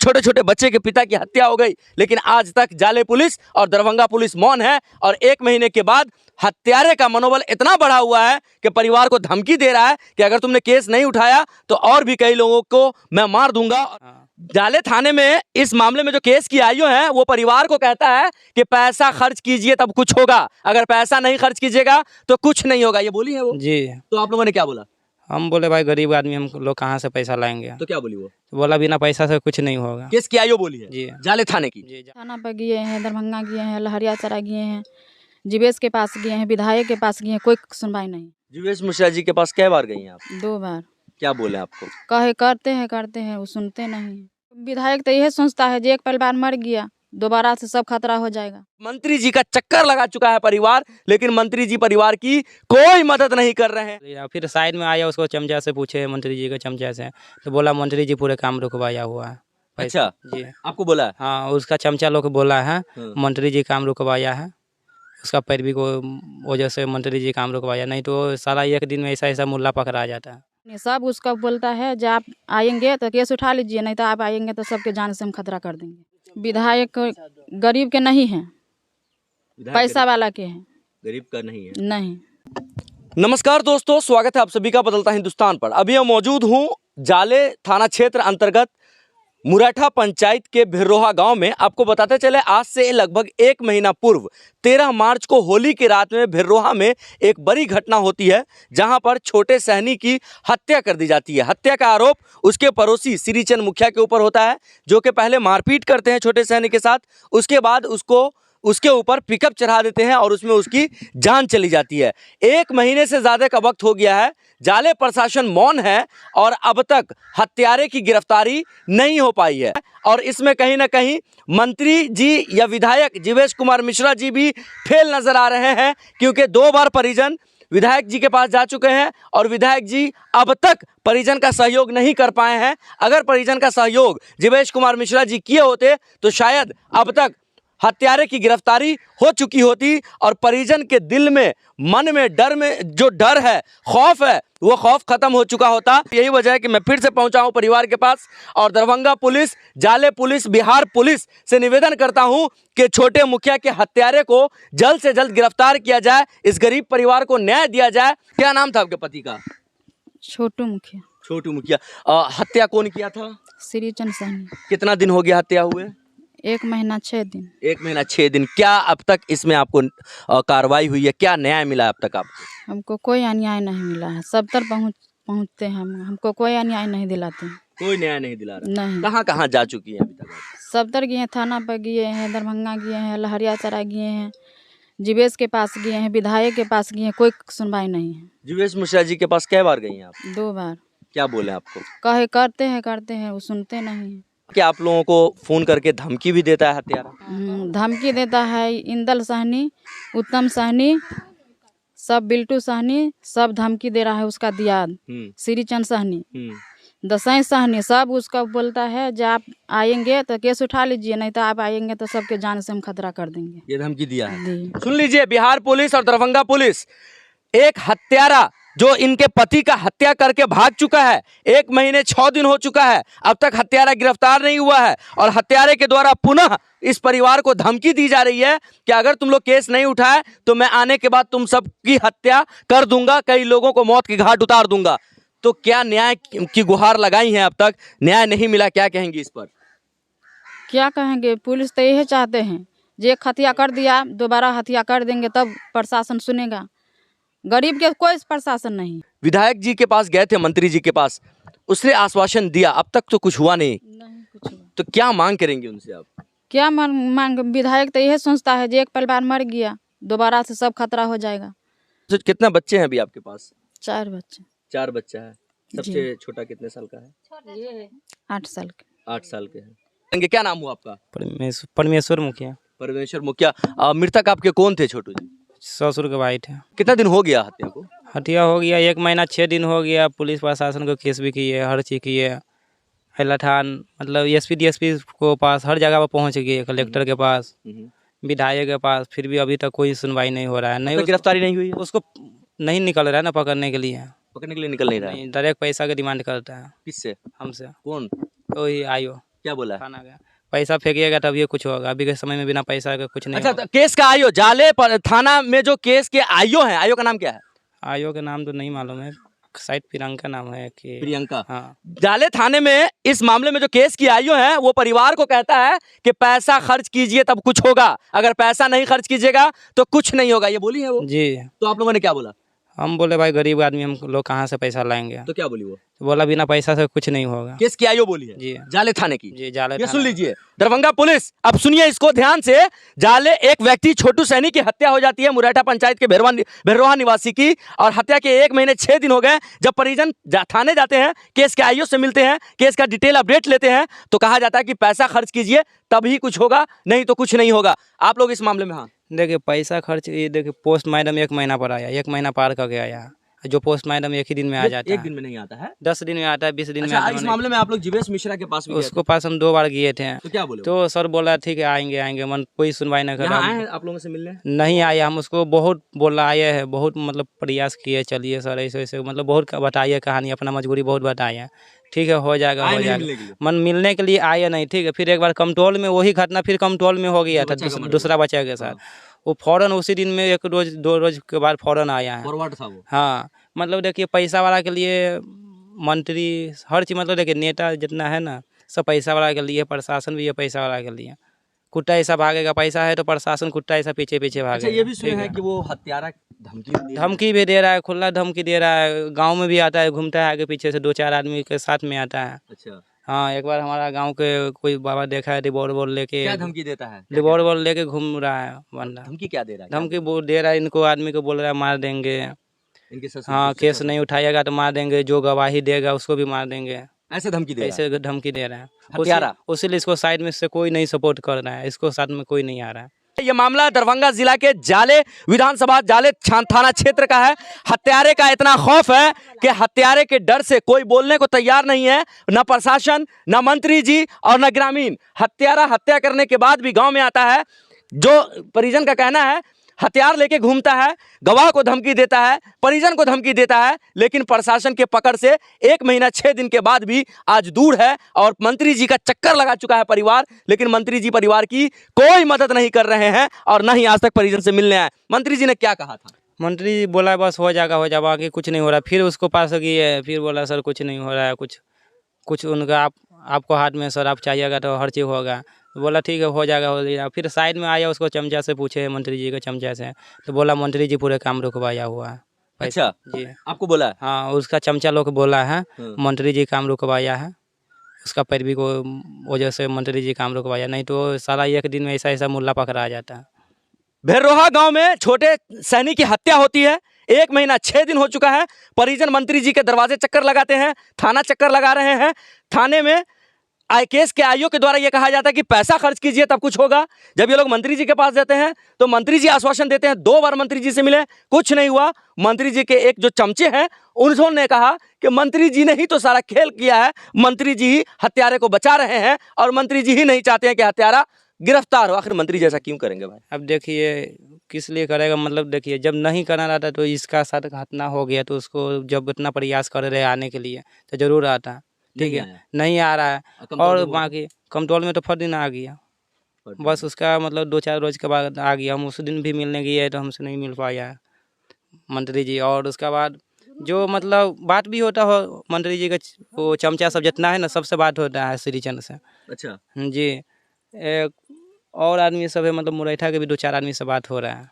छोटे छोटे बच्चे के पिता की हत्या हो गई, लेकिन आज तक जाले पुलिस और दरभंगा पुलिस मौन है। और 1 महीने के बाद हत्यारे का मनोबल इतना बढ़ा हुआ है कि परिवार को धमकी दे रहा है कि अगर तुमने केस नहीं उठाया तो और भी कई लोगों को मैं मार दूंगा। जाले थाने में इस मामले में जो केस की आईओ है वो परिवार को कहता है कि पैसा खर्च कीजिए तब कुछ होगा, अगर पैसा नहीं खर्च कीजिएगा तो कुछ नहीं होगा, ये बोली है वो जी। तो आप लोगों ने क्या बोला? हम बोले भाई गरीब आदमी हम लोग कहाँ से पैसा लाएंगे। तो क्या बोली वो? तो बोला बिना पैसा से कुछ नहीं होगा। केस की आईओ बोली है जी, जाले थाने की। थाना पर गए हैं, दरभंगा गए हैं, लहरियासराय गए हैं, जीवेश के पास गए हैं, विधायक के पास गए हैं, कोई सुनवाई नहीं। जीवेश मिश्रा जी के पास कै बार गई हैं आप? 2 बार। क्या बोले आपको? कहे करते हैं वो सुनते नहीं। विधायक तो यही सोचता है जो एक परिवार मर गया दोबारा से सब खतरा हो जाएगा। मंत्री जी का चक्कर लगा चुका है परिवार, लेकिन मंत्री जी परिवार की कोई मदद नहीं कर रहे हैं। या फिर साइड में आया, उसको चमचा से पूछे मंत्री जी के चमचा से, तो बोला मंत्री जी पूरे काम रुकवाया हुआ है। अच्छा जी, आपको बोला है? हाँ, उसका चमचा लोग बोला है मंत्री जी काम रुकवाया है, उसका पैरवी को वजह से मंत्री जी काम रुकवाया, नहीं तो सारा 1 दिन में ऐसा मुल्ला पकड़ा जाता है। सब उसका बोलता है जब आप आएंगे तो केस उठा लीजिए, नहीं तो आप आएंगे तो सबके जान से हम खतरा कर देंगे। विधायक गरीब के नहीं है, पैसा वाला के हैं, गरीब का नहीं है। नहीं। नमस्कार दोस्तों, स्वागत है आप सभी का बदलता हिंदुस्तान पर। अभी मैं मौजूद हूँ जाले थाना क्षेत्र अंतर्गत मुराठा पंचायत के भिर्रोहा गांव में। आपको बताते चले आज से लगभग 1 महीना पूर्व 13 मार्च को होली की रात में भिर्रोहा में एक बड़ी घटना होती है, जहां पर छोटे सहनी की हत्या कर दी जाती है। हत्या का आरोप उसके पड़ोसी श्रीचंद मुखिया के ऊपर होता है, जो कि पहले मारपीट करते हैं छोटे सहनी के साथ, उसके बाद उसके ऊपर पिकअप चढ़ा देते हैं और उसमें उसकी जान चली जाती है। 1 महीने से ज़्यादा का वक्त हो गया है, जाले प्रशासन मौन है और अब तक हत्यारे की गिरफ्तारी नहीं हो पाई है। और इसमें कहीं ना कहीं मंत्री जी या विधायक जीवेश कुमार मिश्रा जी भी फेल नजर आ रहे हैं, क्योंकि 2 बार परिजन विधायक जी के पास जा चुके हैं और विधायक जी अब तक परिजन का सहयोग नहीं कर पाए हैं। अगर परिजन का सहयोग जीवेश कुमार मिश्रा जी किए होते तो शायद अब तक हत्यारे की गिरफ्तारी हो चुकी होती और परिजन के दिल में, मन में जो डर है, खौफ है, वो खौफ खत्म हो चुका होता। यही वजह है कि मैं फिर से पहुंचा हूं परिवार के पास और दरभंगा पुलिस, जाले पुलिस, बिहार पुलिस से निवेदन करता हूं कि छोटे मुखिया के हत्यारे को जल्द से जल्द गिरफ्तार किया जाए, इस गरीब परिवार को न्याय दिया जाए। क्या नाम था आपके पति का? छोटू मुखिया। छोटू मुखिया। हत्या कौन किया था? श्रीचंद सहनी। कितना दिन हो गया हत्या हुए? 1 महीना 6 दिन। 1 महीना 6 दिन। क्या अब तक इसमें आपको कार्रवाई हुई है? क्या न्याय मिला अब तक आपको? हमको कोई अन्याय नहीं मिला है, सब तर पहुँचते हैं, हमको कोई अन्याय नहीं दिलाते हैं। कोई न्याय नहीं दिला रहा? नहीं। कहाँ कहाँ जा चुकी हैं अभी तक? सब तर गए हैं, थाना पर गए हैं, दरभंगा गए हैं, लहरियासराय गए हैं, जीवेश के पास गए हैं, विधायक के पास गए हैं, कोई सुनवाई नहीं है। जीवेश मिश्रा जी के पास कै बार गई हैं आप? 2 बार। क्या बोले आपको? कहे करते हैं वो सुनते नहीं। क्या आप लोगों को फोन करके धमकी भी देता है हत्यारा? धमकी देता है इंदल सहनी, उत्तम सहनी, सब बिल्टू सहनी, सब धमकी दे रहा है। उसका दियाद श्रीचंद सहनी, दसाई सहनी, सब उसका बोलता है जब आप आएंगे तो केस उठा लीजिए, नहीं तो आप आएंगे तो सबके जान से हम खतरा कर देंगे। ये धमकी दिया है। सुन लीजिए, बिहार पुलिस और दरभंगा पुलिस, एक हत्यारा जो इनके पति का हत्या करके भाग चुका है, 1 महीने 6 दिन हो चुका है, अब तक हत्यारा गिरफ्तार नहीं हुआ है और हत्यारे के द्वारा पुनः इस परिवार को धमकी दी जा रही है कि अगर तुम लोग केस नहीं उठाए तो मैं आने के बाद तुम सबकी हत्या कर दूंगा, कई लोगों को मौत के घाट उतार दूंगा। तो क्या न्याय की गुहार लगाई है, अब तक न्याय नहीं मिला, क्या कहेंगे इस पर? क्या कहेंगे, पुलिस तो यही चाहते हैं जो एक हत्या कर दिया दोबारा हत्या कर देंगे तब प्रशासन सुनेगा, गरीब के कोई प्रशासन नहीं। विधायक जी के पास गए थे, मंत्री जी के पास, उसने आश्वासन दिया, अब तक तो कुछ हुआ नहीं। कुछ हुआ। तो क्या मांग करेंगे उनसे आप? क्या मांग, विधायक तो यही सोचता है जो एक परिवार मर गया दोबारा से सब खतरा हो जाएगा। तो कितना बच्चे हैं अभी आपके पास? 4 बच्चे। 4 बच्चा है। सबसे छोटा कितने साल का है? 8 साल के। 8 साल के हैं। क्या नाम हुआ आपका? परमेश्वर मुखिया। परमेश्वर मुखिया। मृतक आपके कौन थे? छोटू जी? ससुर के भाई थे। कितना दिन हो गया हत्या को? हत्या हो गया 1 महीना 6 दिन हो गया। पुलिस प्रशासन को केस भी किए, हर चीज किए, लठान मतलब एसपी डीएसपी को पास हर जगह पर पहुंच गए, कलेक्टर के पास, विधायक के पास, फिर भी अभी तक कोई सुनवाई नहीं हो रहा है। नहीं, गिरफ्तारी नहीं हुई? उसको नहीं निकल रहा है ना पकड़ने के लिए। निकल नहीं रहा है। डायरेक्ट पैसा की डिमांड करता है। किससे? हमसे। कौन? वही आयो। क्या बोला? थाना गया, पैसा फेंकिएगा तभी कुछ होगा, अभी के समय में बिना पैसा के कुछ नहीं अच्छा, होगा। तो केस का आईओ जाले पर थाना में जो केस के आईओ हैं, आईओ का नाम क्या है? आयो का नाम तो नहीं मालूम है, शायद प्रियंका नाम है कि प्रियंका। हाँ। जाले थाने में इस मामले में जो केस की आईओ है वो परिवार को कहता है कि पैसा खर्च कीजिए तब कुछ होगा, अगर पैसा नहीं खर्च कीजिएगा तो कुछ नहीं होगा, ये बोली है वो। जी, तो आप लोगों ने क्या बोला? हम बोले भाई गरीब आदमी हम लोग कहाँ से पैसा लाएंगे, तो क्या बोली वो? तो बोला बिना पैसा से कुछ नहीं होगा। केस की आईओ बोली है जी जाले थाने की। जी, जाले ये थाना। सुन लीजिए दरभंगा पुलिस, अब सुनिए इसको ध्यान से। जाले एक व्यक्ति छोटू सैनी की हत्या हो जाती है मुरैठा पंचायत के भेररोहा निवासी की, और हत्या के 1 महीने 6 दिन हो गए। जब परिजन थाने जाते हैं, केस के आईओ से मिलते हैं, केस का डिटेल अपडेट लेते हैं, तो कहा जाता है कि पैसा खर्च कीजिए तभी कुछ होगा, नहीं तो कुछ नहीं होगा। आप लोग इस मामले में? हाँ देखिए पैसा खर्च, ये देखिए पोस्ट मैडम 1 महीना पर आया, 1 महीना पार करके आया, जो पोस्ट मैडम 1 ही दिन में आ जाता एक है, दिन में नहीं आता है, 10 दिन में आता है, 20 दिन में अच्छा, आता इस है। मामले में आप लोग जीवेश मिश्रा के पास भी गए थे? उसको पास हम 2 बार गए थे, तो क्या बोले? तो सर बोला ठीक है आएंगे आएंगे, मन कोई सुनवाई नहीं कर यहाँ रहा। आए हैं आप लोगों से मिलने? नहीं आए, हम उसको बहुत बोला आए हैं, बहुत मतलब प्रयास किए, चलिए सर ऐसे ऐसे, मतलब बहुत बताइए कहानी, अपना मजबूरी बहुत बताइए, ठीक है हो जाएगा आए हो नहीं जाएगा, मिलने के लिए? मन मिलने के लिए आए नहीं, ठीक है। फिर एक बार कमतौल में वही घटना फिर कमतौल में हो गया था, बच्चा का मर्डर दूसरा बच्चा के साथ, वो फौरन उसी दिन में 1 रोज 2 रोज के बाद फौरन आया है। फॉरवर्ड था वो? हाँ, मतलब देखिए पैसा वाला के लिए मंत्री हर चीज़, मतलब देखिए नेता जितना है ना सब पैसा वाला के लिए, प्रशासन भी है पैसा वाला के लिए। कुत्ता ऐसा भागेगा, पैसा है तो प्रशासन कुत्ता ऐसा पीछे पीछे अच्छा, भागेगा। ये भी सुना ठीक है कि वो हत्यारा धमकी भी दे रहा है। धमकी भी दे रहा है, खुला धमकी दे रहा है, गांव में भी आता है, घूमता है आगे पीछे से, 2-4 आदमी के साथ में आता है। अच्छा, हाँ, एक बार हमारा गांव के कोई बाबा देखा है, रिवॉल्वर लेके, क्या धमकी देता है? रिवॉल्वर लेके घूम रहा है बंदा। धमकी क्या दे रहा है? धमकी दे रहा है इनको, आदमी को बोल रहा है मार देंगे, इनके ससुर हाँ केस नहीं उठाएगा तो मार देंगे, जो गवाही देगा उसको भी मार देंगे, ऐसे धमकी दे रहा है? ऐसे धमकी दे रहा है। हत्यारा। उसीलिए इसको साइड में से कोई नहीं सपोर्ट कर रहा है, इसको साथ में कोई नहीं आ रहा है। ये मामला दरभंगा जिला के जाले विधानसभा जाले थाना क्षेत्र का है। हत्यारे का इतना खौफ है कि हत्यारे के डर से कोई बोलने को तैयार नहीं है, न प्रशासन, न मंत्री जी और न ग्रामीण। हत्यारा हत्या करने के बाद भी गांव में आता है, जो परिजन का कहना है हथियार लेके घूमता है, गवाह को धमकी देता है, परिजन को धमकी देता है, लेकिन प्रशासन के पकड़ से 1 महीना 6 दिन के बाद भी आज दूर है। और मंत्री जी का चक्कर लगा चुका है परिवार, लेकिन मंत्री जी परिवार की कोई मदद नहीं कर रहे हैं और न ही आज तक परिजन से मिलने आए। मंत्री जी ने क्या कहा था? मंत्री जी बोला बस हो जाएगा, बाकी कुछ नहीं हो रहा। फिर उसको पास गई है, फिर बोला सर कुछ नहीं हो रहा है, कुछ उनका आपको हाथ में सर, आप चाहिएगा तो हर चीज़ होगा। बोला ठीक है हो जाएगा। फिर साइड में आया, उसको चमचा से पूछे, मंत्री जी के चमचा से, तो बोला मंत्री जी पूरे काम रुकवाया हुआ है। अच्छा जी, आपको बोला है? हाँ, उसका चमचा लोग बोला है मंत्री जी काम रुकवाया है, उसका पैरवी को वजह से मंत्री जी काम रुकवाया, नहीं तो साला 1 दिन में ऐसा मुल्ला पकड़ा जाता है। भेररोहा गांव में छोटे सैनिक की हत्या होती है। 1 महीना 6 दिन हो चुका है। परिजन मंत्री जी के दरवाजे चक्कर लगाते हैं, थाना चक्कर लगा रहे हैं। थाने में केस के आईओ के द्वारा यह कहा जाता है कि पैसा खर्च कीजिए तब कुछ होगा। जब ये लोग मंत्री जी के पास जाते हैं तो मंत्री जी आश्वासन देते हैं। 2 बार मंत्री जी से मिले, कुछ नहीं हुआ। मंत्री जी के एक जो चमचे हैं उन्होंने कहा कि मंत्री जी ने ही तो सारा खेल किया है, मंत्री जी ही हत्यारे को बचा रहे हैं और मंत्री जी ही नहीं चाहते हैं कि हत्यारा गिरफ्तार हो। आखिर मंत्री जैसा क्यों करेंगे भाई? अब देखिए किस लिए करेगा, मतलब देखिए जब नहीं करना रहता तो इसका साथ घटना हो गया, तो उसको जब इतना प्रयास कर रहे आने के लिए तो जरूर आता, ठीक नहीं है, आया। नहीं आ रहा है। कमतौल और में हुआ। बाकी कमतौल में तो फट दिन आ गया, बस उसका मतलब 2-4 रोज के बाद आ गया। हम उस दिन भी मिलने गए तो हमसे नहीं मिल पाया मंत्री जी। और उसके बाद जो मतलब बात भी होता हो मंत्री जी का, वो चमचा सब जितना है ना, सबसे बात होता है श्रीचंद से। अच्छा, जी, एक और आदमी सब है, मतलब मुरैठा के भी 2-4 आदमी से बात हो रहा है।